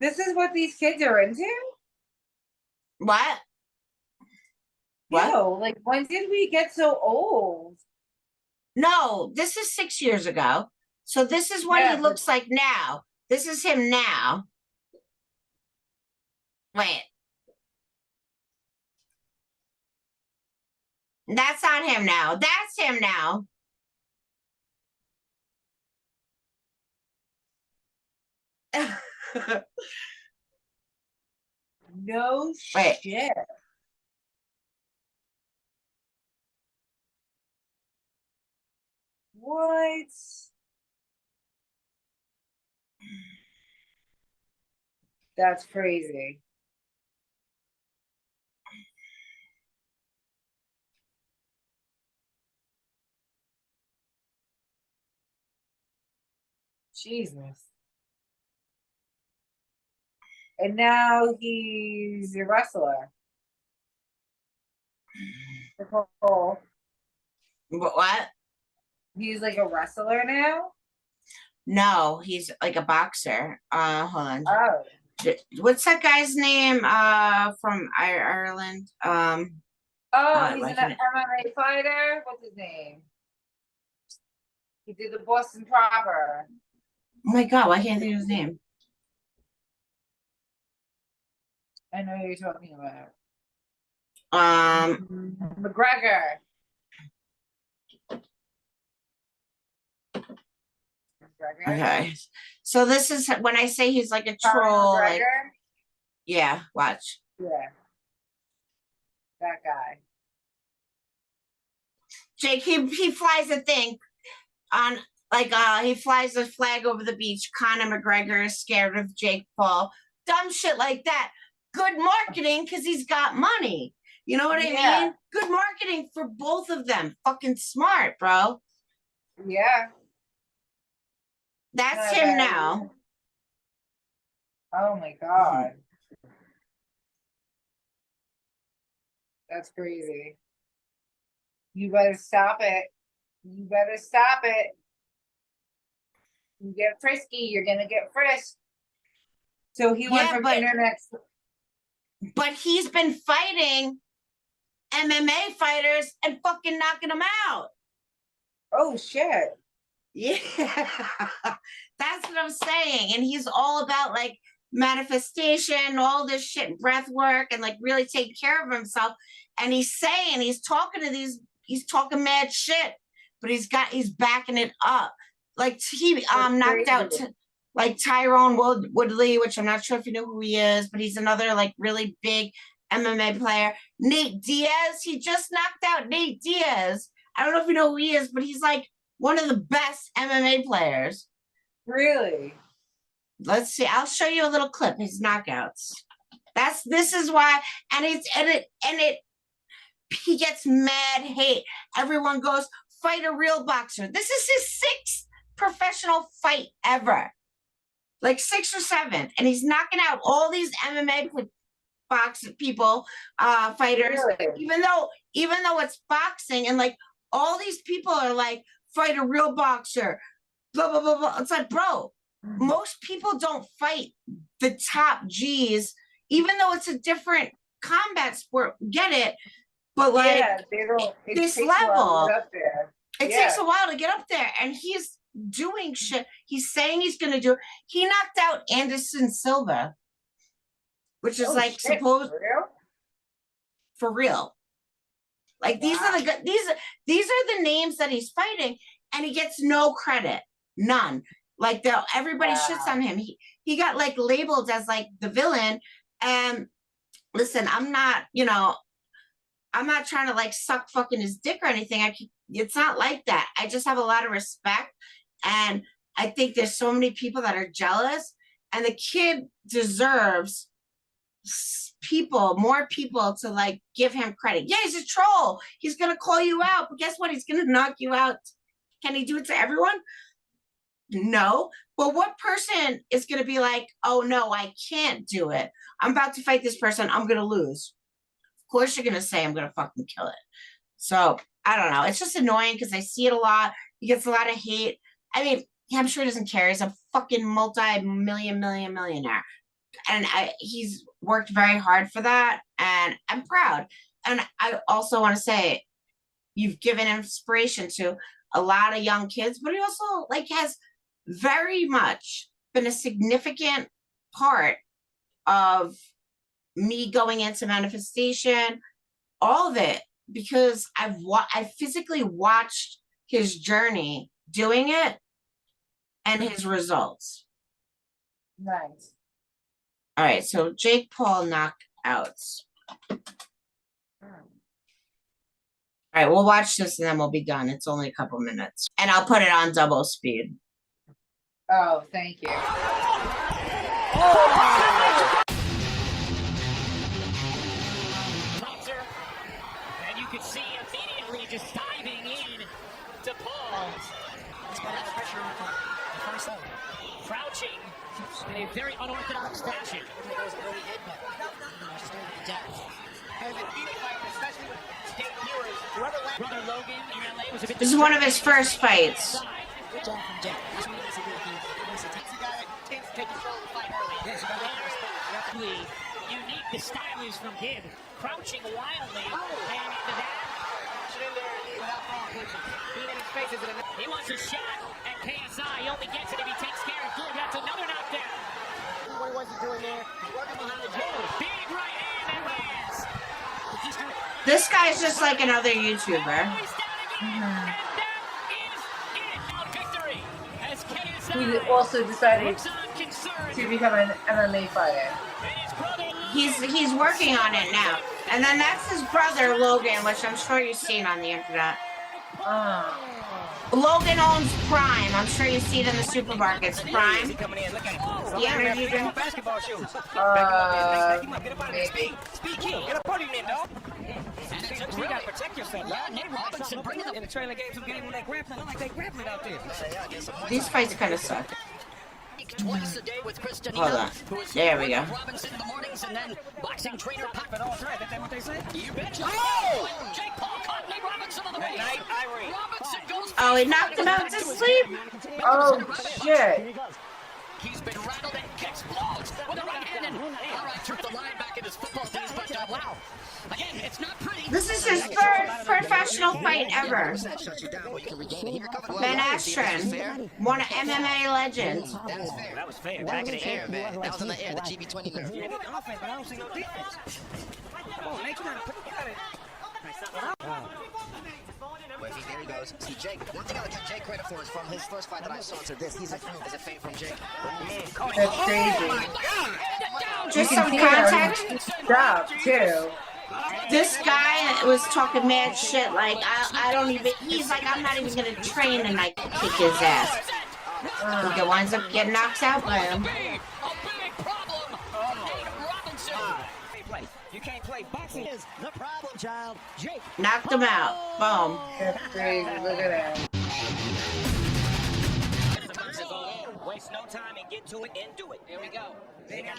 S1: This is what these kids are into?
S2: What?
S1: What? Like, when did we get so old?
S2: No, this is 6 years ago. So this is what he looks like now. This is him now. Wait. That's not him now. That's him now.
S1: No shit. What? That's crazy. Jesus. And now he's a wrestler. Nicole.
S2: What?
S1: He's like a wrestler now?
S2: No, he's like a boxer. Hold on.
S1: Oh.
S2: What's that guy's name? From Ireland.
S1: Oh, he's
S2: like
S1: an MMA fighter. What's his name? He did the Boston Proper.
S2: Oh my God, why can't I think of his name?
S1: I know who you're talking about. McGregor.
S2: Okay. So this is when I say he's like a troll. Like, yeah, watch.
S1: Yeah. That guy.
S2: Jake, he flies a thing on like he flies a flag over the beach. Conor McGregor is scared of Jake Paul. Dumb shit like that. Good marketing because he's got money. You know what I mean? Good marketing for both of them. Fucking smart, bro.
S1: Yeah.
S2: That's him now.
S1: Oh my God. That's crazy. You better stop it. You better stop it. You get frisky, you're gonna get frisked. So he went from internet.
S2: But he's been fighting MMA fighters and fucking knocking them out.
S1: Oh shit.
S2: Yeah. That's what I'm saying. And he's all about like manifestation, all this shit, breath work, and like really take care of himself. And he's talking mad shit, but he's backing it up. Like he knocked out like Tyrone Woodley, which I'm not sure if you know who he is, but he's another like really big MMA player. Nate Diaz, he just knocked out Nate Diaz. I don't know if you know who he is, but he's like one of the best MMA players.
S1: Really?
S2: Let's see. I'll show you a little clip. His knockouts. This is why, he gets mad hate. Everyone goes, fight a real boxer. This is his 6th professional fight ever. Like 6th or 7th. And he's knocking out all these MMA fighters. Really? Even though it's boxing and like all these people are like, fight a real boxer. Blah, blah, blah, blah. It's like, bro, most people don't fight the top G's, even though it's a different combat sport. Get it? But like this level, it takes a while to get up there. And he's doing shit. He's saying he's going to do it. He knocked out Anderson Silva, which is supposed for real. Like these are the names that he's fighting, and he gets no credit, none. Like everybody shits on him. He got like labeled as like the villain. And listen, I'm not trying to like suck fucking his dick or anything. It's not like that. I just have a lot of respect, and I think there's so many people that are jealous, and the kid deserves more people to like give him credit. Yeah, he's a troll. He's gonna call you out, but guess what? He's gonna knock you out. Can he do it to everyone? No. But what person is gonna be like, oh no, I can't do it. I'm about to fight this person. I'm gonna lose. Of course you're gonna say I'm gonna fucking kill it. So I don't know. It's just annoying because I see it a lot. He gets a lot of hate. I mean, I'm sure he doesn't care. He's a fucking millionaire. And he's worked very hard for that, and I'm proud. And I also want to say, you've given inspiration to a lot of young kids, but he also like has very much been a significant part of me going into manifestation, all of it, because I physically watched his journey doing it and his results.
S1: Nice.
S2: All right, so Jake Paul knockouts. All right, we'll watch this and then we'll be done. It's only a couple minutes. And I'll put it on double speed.
S1: Oh, thank you.
S5: And you can see immediately just diving in to Paul. He's got pressure on him. Crouching in a very unorthodox fashion. Brother Logan in LA was a bit.
S2: This is one of his first fights.
S5: Unique, the style is from him. Crouching wildly. And into that. He wants a shot at KSI. He only gets it if he takes care of good. That's another knockdown. What was he doing there? Working behind the jaw. Big right hand and lands.
S2: This guy's just like another YouTuber.
S1: He also decided to become an MMA fighter.
S2: He's working on it now. And then that's his brother, Logan, which I'm sure you've seen on the internet. Logan owns Prime. I'm sure you see it in the supermarkets. Prime. The energy drink.
S1: Maybe.
S5: You gotta protect yourself. Yeah, Nate Robinson bringing them in the trailer games of game when they grappling. Look like they grappling out there.
S2: These fights kind of suck.
S3: Twice a day with
S2: Hold on. There we go.
S3: Robinson in the mornings and then boxing trainer Pop.
S5: But all right, that's what they say.
S3: You betcha.
S5: Oh!
S3: Jake Paul caught Nate Robinson on the way.
S5: Night, Irene.
S3: Robinson goes.
S2: Oh, he knocked him out to sleep.
S1: Oh shit!
S3: He's been rattled and gets blows with a right hand. And all right, took the line back in his football days, but wow. Again, it's not pretty.
S2: This is his first professional fight ever. Ben Askren, one of MMA legends.
S5: That was fair. Back in the air, man.
S6: That was in the air, the GB20 move.
S5: Yeah, good offense, but I don't see no defense. Come on, Nate, you gotta
S6: Where there he goes. See, Jake, one thing I'll give Jake credit for is from his first fight that I saw to this, he's a fame from Jake.
S1: That's crazy.
S2: Just some context.
S1: Stop too.
S2: This guy was talking mad shit. Like I don't even. He's like, I'm not even gonna train and like kick his ass. He winds up getting knocked out by him.
S5: You can't play boxing.
S6: Is the problem, child. Jake.
S2: Knocked him out. Boom.
S1: That's crazy. Look at that.
S5: Waste no time and get to it and do it. Here we go.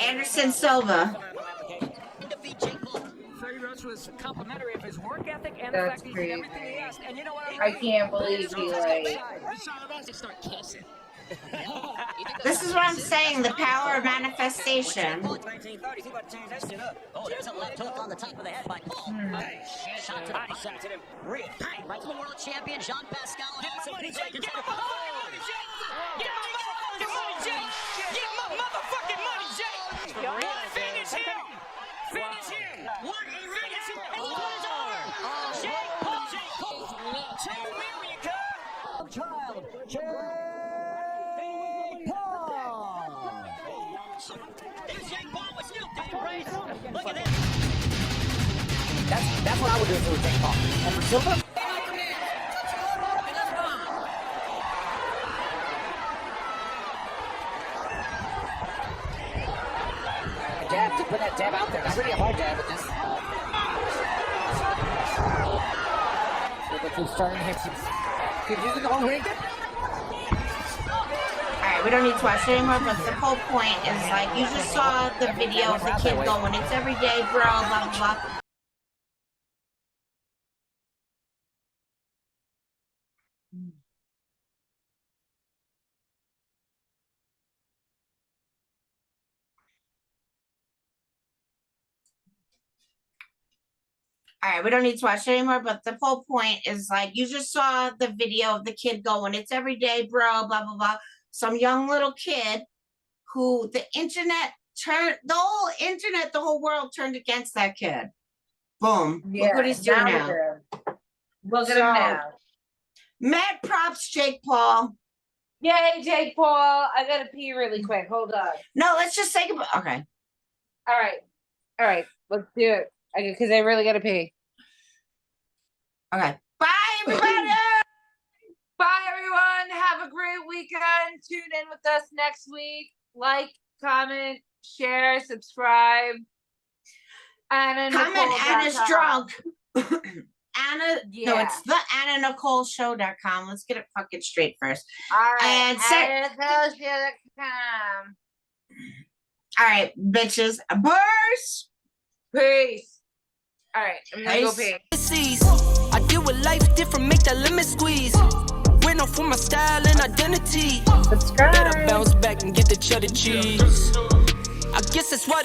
S2: Anderson Silva.
S5: Freddie Roach was complimentary of his work ethic and the
S1: That's
S5: fact that he did
S1: crazy.
S5: everything he asked. And you know what
S1: I can't believe he like.
S3: Start kissing.
S2: This is what I'm saying. The power of manifestation.
S5: 1930s, he about to change that shit up.
S3: Oh, there's a left hook on the top of the head by Paul. Shot to the body.
S5: Shot to them. Real.
S3: Right to the world champion, Jean Pascal.
S5: Get my money, Jake. Get my money, Jake. Get my motherfucking money, Jake. Get my motherfucking money, Jake. Finish him. Finish him. What? Finish him. It's over. Jake Paul. To America.
S6: Child. Jake Paul.
S3: There's Jake Paul with Snoop Dogg. Look at this.
S6: That's what I would do if it was Jake Paul. And for Silva? Jab, to put that jab out there. That's really a hard jab with this. Look who's starting hits. He's using the whole ring.
S2: Alright, we don't need to watch it anymore, but the whole point is like, you just saw the video of the kid going, it's every day, bro, blah, blah, blah. Alright, we don't need to watch it anymore, but the whole point is like, you just saw the video of the kid going, it's every day, bro, blah, blah, blah. Some young little kid who the internet turned, the whole world turned against that kid. Boom. Look what he's doing now.
S1: Look at him now.
S2: Mad props, Jake Paul.
S1: Yay, Jake Paul. I gotta pee really quick. Hold on.
S2: No, let's just say goodbye. Okay.
S1: All right. Let's do it. Because I really gotta pee.
S2: Okay. Bye, everybody.
S1: Bye, everyone. Have a great weekend. Tune in with us next week. Like, comment, share, subscribe. And
S2: Comment and is drunk. Anna. No,
S1: Yeah.
S2: it's the AnnaNicoleShow.com. Let's get it fucking straight first.
S1: All right.
S2: And all right, bitches. Burst.
S1: Peace. All right, I'm gonna go
S2: Peace.
S1: pee.
S3: I deal with life different, make that limit squeeze. Went off for my style and identity. Better bounce back and get the cheddar cheese. I guess that's what